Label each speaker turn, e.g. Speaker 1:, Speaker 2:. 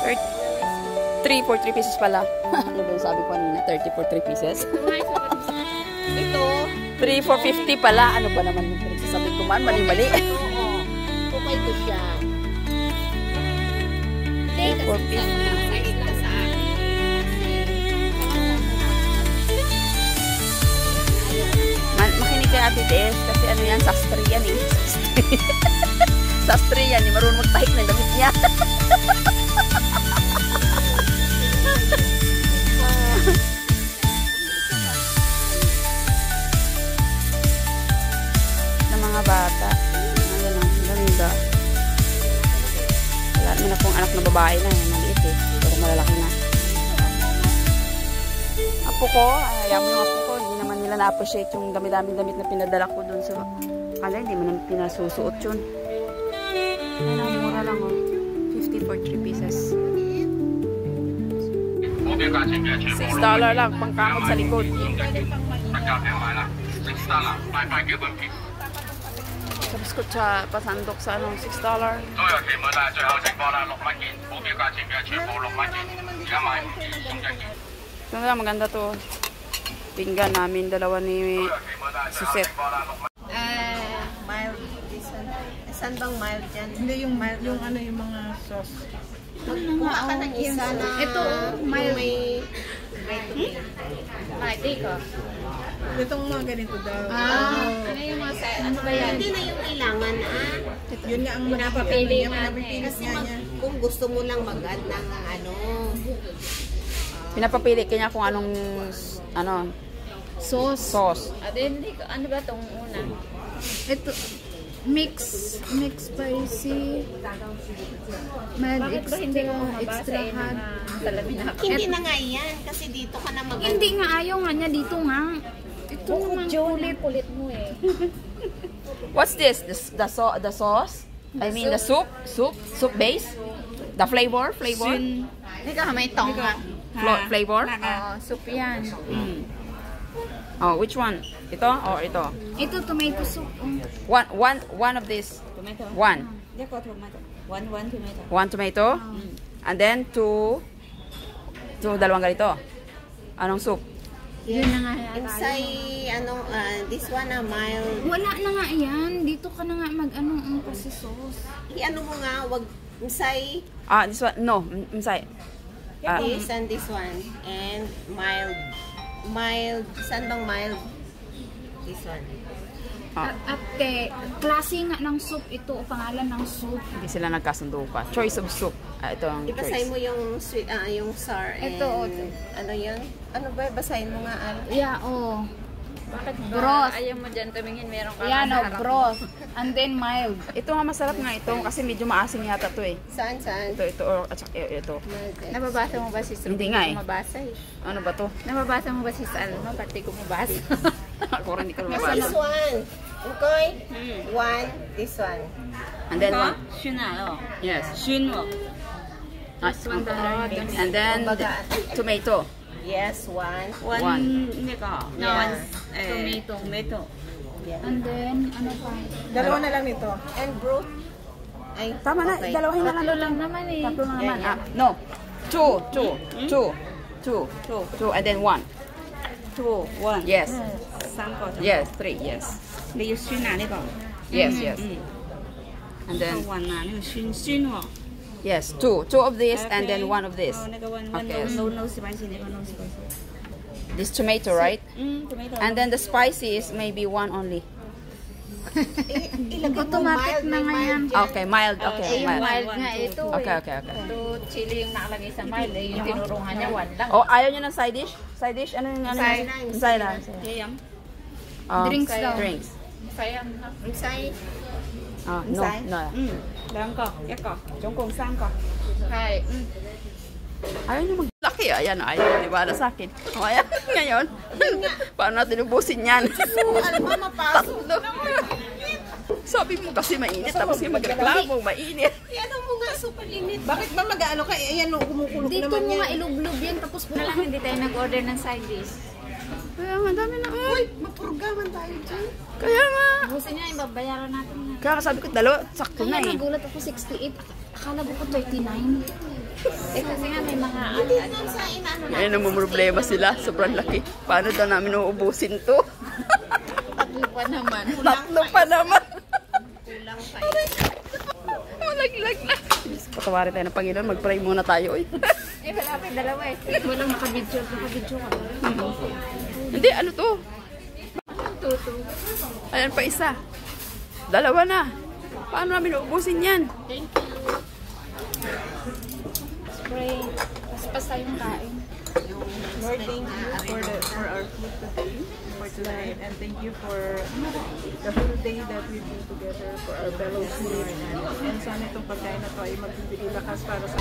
Speaker 1: 3 for 3 pieces pala. Ano ba yung sabi ko kanina? 30 for 3 pieces.
Speaker 2: Ito.
Speaker 1: 3 for 50 pala. Ano ba naman yung pinagsasabi ko man? Mali-mali.
Speaker 2: Kupay ko siya.
Speaker 1: 3 for 50.
Speaker 2: Size lang sa akin.
Speaker 1: Makinig kay Ate TS kasi ano yan, sastre yan eh. Sastre yan, marunong magtahik ng damit niya. Ng mga bata. Ayan ang ganda. Wala naman akong anak na babae na. Maliit eh. Pero malalaki na. Apo ko, ayaw mo yung apo ko. Hindi naman nila na-appreciate yung dami-daming damit na pinadala ko dun sa... hindi mo naman pinasusuot yun. Ayan ang mura lang oh. 50 for 3 pieces. $6 lang, pangkamot sa likod. Tapos ko sa pasandok sa ano, $6. Ito na, maganda to. Pinggan namin, dalawa ni Suset.
Speaker 2: Mild. Saan bang mild yan?
Speaker 3: Hindi yung mild, yung ano yung mga sauce.
Speaker 2: Magkuha ka ng isa na...
Speaker 3: Ito, mild.
Speaker 2: May ka.
Speaker 3: Itong mga ganito daw.
Speaker 2: Ano yung mga sa... Ano ba yan? Hindi na yung kailangan,
Speaker 3: Yun nga ang
Speaker 2: pinapapili natin.
Speaker 3: Kasi
Speaker 2: kung gusto mo lang mag-add ng ano...
Speaker 1: Pinapapili kanya kung anong ano sauce.
Speaker 2: Hindi ko ano ba tong una?
Speaker 3: ito mix spicy, mild extra hot.
Speaker 2: Hindi na nga yan kasi dito ka na mag-add.
Speaker 3: Hindi nga ayaw nga niya dito nga. Ito naman
Speaker 2: kulit mo eh.
Speaker 1: What's this? The sauce? I mean the soup base? The flavor?
Speaker 2: Hindi ka may tong nga.
Speaker 1: Flavor?
Speaker 2: Soup yan.
Speaker 1: Oh, which one? Ito or ito?
Speaker 3: Ito tomato soup.
Speaker 1: One of this.
Speaker 2: Tomato.
Speaker 1: One
Speaker 2: Tomato.
Speaker 1: One tomato. And then two dalawang ganito. Anong soup?
Speaker 3: Yun na nga.
Speaker 2: Inside, this one mild.
Speaker 3: Wala na nga yan. Dito ka na nga mag-ano kasi sauce.
Speaker 2: I-ano mo nga, wag inside.
Speaker 1: This one. No, inside.
Speaker 2: This and this one. And mild. Saan bang mild? This one.
Speaker 3: Ate, klase nga ng soup ito. Pangalan ng soup.
Speaker 1: Hindi sila nagkasundo pa. Choice of soup. Ito ang
Speaker 2: Ibasahin
Speaker 1: choice.
Speaker 2: mo yung sweet, yung sour and...
Speaker 3: Ito,
Speaker 2: ano yun? Ano ba? Basahin mo nga, Al.
Speaker 3: Yeah,
Speaker 2: Bakit ba?
Speaker 3: Broth.
Speaker 2: Ayaw mo dyan tumingin. Meron ka
Speaker 3: Yan, broth. And then mild.
Speaker 1: Ito nga masarap nga ito kasi medyo maasim yata to eh.
Speaker 2: Saan?
Speaker 1: Ito at saka ito.
Speaker 2: Nababasa mo ba si Sal?
Speaker 1: Hindi nga eh.
Speaker 2: Mabasa eh.
Speaker 1: Ano ba to?
Speaker 2: Nababasa mo ba si Sal? Ba't di ko mabasa?
Speaker 1: Ako rin hindi ko
Speaker 2: This
Speaker 1: mabasa.
Speaker 2: one. Okay? One. This one.
Speaker 1: And then one. Yes. And then tomato.
Speaker 2: Yes, one.
Speaker 1: One.
Speaker 2: Tomato. Yeah.
Speaker 3: And then, ano pa? Dalawa na lang nito.
Speaker 2: And broth. Ay,
Speaker 1: Tama na, dalawahin na lang.
Speaker 3: Tatlo lang naman eh.
Speaker 1: Tatlo na naman.
Speaker 2: Yeah.
Speaker 1: No. Two. And then one. Yes. Yes, three. Yes. Yes. And then yes, two of this and then one of this. Okay. This tomato, right?
Speaker 2: Tomato.
Speaker 1: And then the spicy is maybe one only.
Speaker 3: Automatic na nga yan.
Speaker 1: Okay, mild. Okay, mild.
Speaker 3: Mild nga ito eh.
Speaker 1: Okay.
Speaker 2: Ito, chili yung nakalagay sa mild. Yung tinurungan niya, one lang.
Speaker 1: Oh, ayaw niyo ng side dish? Side dish? Ano yung ano? Side lang.
Speaker 3: Drinks daw.
Speaker 1: Drinks.
Speaker 2: Sayang. Inside.
Speaker 1: No.
Speaker 2: Hi.
Speaker 1: Ayaw niyo maglaki. Ayan, ayaw niyo nibala sa akin. O, ayan. Ngayon. Paano natin ubusin yan?
Speaker 2: Mapasok.
Speaker 1: Sabi mo kasi mainit. Tapos yung magreklamo, mainit.
Speaker 2: Ano mo nga, super init.
Speaker 3: Bakit ba mag-ano ka? Ayan, kumukulog
Speaker 2: Dito
Speaker 3: naman
Speaker 2: mo
Speaker 3: yan.
Speaker 2: nga ilublob yan. Tapos wala lang, hindi tayo nag-order ng side dish.
Speaker 1: Kaya nga, dami na.
Speaker 3: Uy, mapurgaman tayo dyan.
Speaker 1: Kaya nga.
Speaker 2: Busin niya, ibabayaran natin na.
Speaker 1: Kaya sabi ko, dalawa, sakto na
Speaker 3: Kaya
Speaker 1: eh.
Speaker 3: nagulat ako 68. Akala ko 39. Eh kasi nga may mga
Speaker 2: Hindi nun sa inaano na.
Speaker 1: Ngayon namumroblema sila. Sobrang laki. Paano daw namin uubusin to?
Speaker 3: tatlo pa naman.
Speaker 1: Tatlo pa naman.
Speaker 2: Kulang pa
Speaker 1: Malaglag na. Patawarin tayo ng Panginoon. Mag-pray muna tayo. Eh.
Speaker 3: Eh wala pa yung dalawa eh. Walang nakabidyo ka ba?
Speaker 1: Hindi, ano to?
Speaker 3: Tuto.
Speaker 1: Ayan pa isa. Dalawa na. Paano namin uubusin yan?
Speaker 3: Thank you. Spray. Paspas tayong kain.
Speaker 4: Lord, thank you for our food today, for tonight, and thank you for the whole day that we've been together for our fellowship. And sana itong pagkain na to ay magbibigay lakas para sa